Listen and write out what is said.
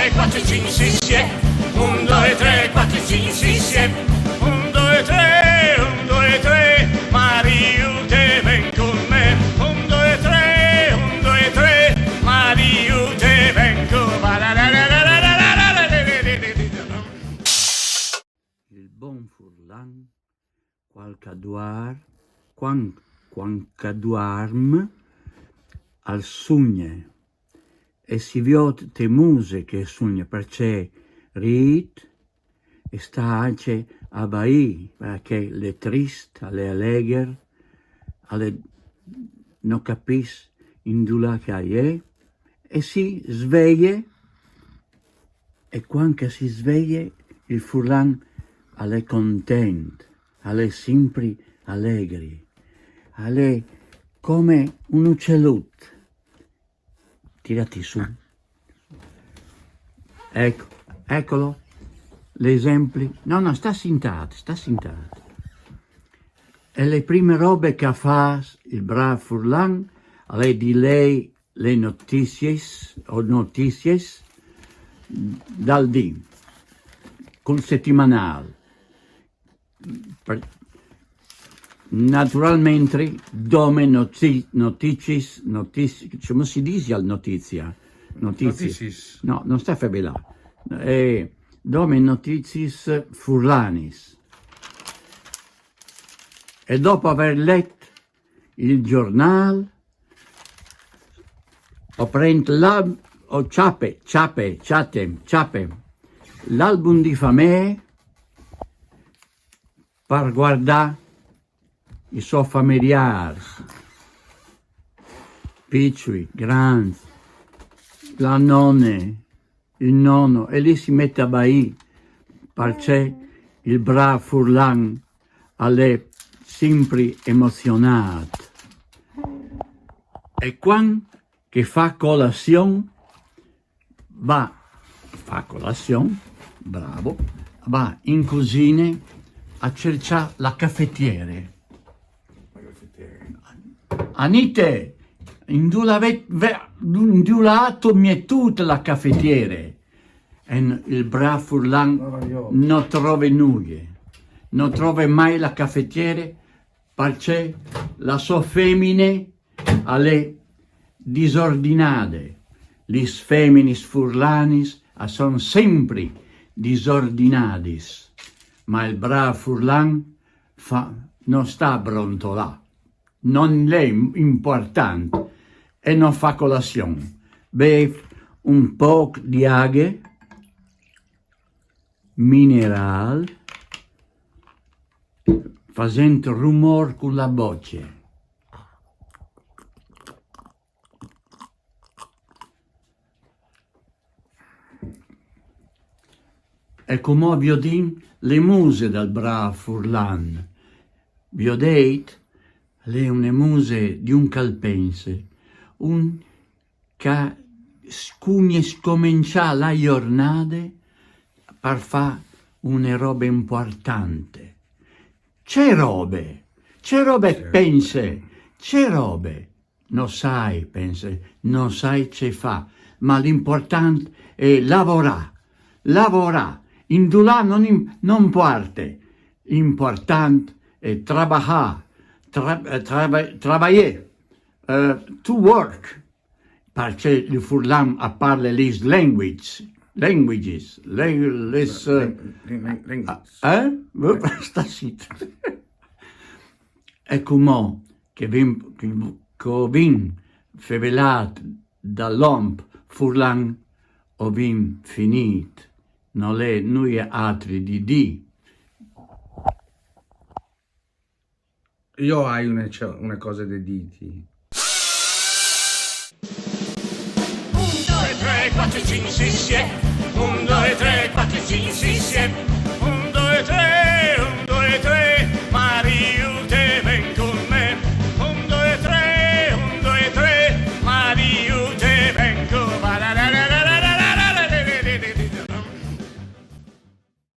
3, 4, 5, 6, 7. 1, 2, 3, 4, 5, 6, 7. 1, 2, 3, 1, 2, 3. Mario, te ven con me. 1, 2, 3, 1, 2, 3. Mario, te ven con me. Il buon Furlan, quancaduarm al sugne, e si viot te muse che sugne, perché rit e sta anche a Bai, perché le trist, alle allegher, alle non capis indula che è, e si sveglie, e quando si sveglie il Furlan alle content, alle sempre allegri, alle come un uccellotto. Tirati su. Ecco, eccolo, l'esempio. No, sta sintato. E le prime robe che fa il bravo Furlan, alle di lei le notizie dal dì, col settimanale. Naturalmente, dome noticies, come si dice al notizia? Noticies. No, non sta febela. Dome noticies Furlanis. E dopo aver letto il giornale, ho preso l'album di famiglia per guardare i suoi familiari, piccoli, grandi, la nonna, il nonno, e lì si mette a Bai, perché il bravo Furlan è sempre emozionato. E quando che fa colazione, va in cucina a cercare la caffettiere. Anite, indulato mi è tutta la caffettiere. E il bravo Furlan non trova nulla. Non trova mai la caffettiere perché la sua femmina è disordinata. Le femmine Furlanis sono sempre disordinate. Ma il bravo Furlan non sta brontolando. Non è importante e non fa colazione. Beve un po' di acqua minerale, facendo rumore con la bocca. E come vi ho detto, le muse del bravo Furlan, vi ho detto, le una muse di un calpense, che scomincia la giornata per fare una roba importante. C'è robe, pensa, c'è robe. Non sai, pensa, non sai che fa, ma l'importante è lavorare. Indulà non parte, l'importante è lavorare. Travailler, to work, perché il Furlan parla le languages, sta zitto. E come che vin fevelato dall'omp Furlan o vin finito, non è noi altri di D. Io hai una cosa da dirti. 1, 2, 3, 4, 5, 6, 7. 1, 2, 3, 4, 5, 6, 7.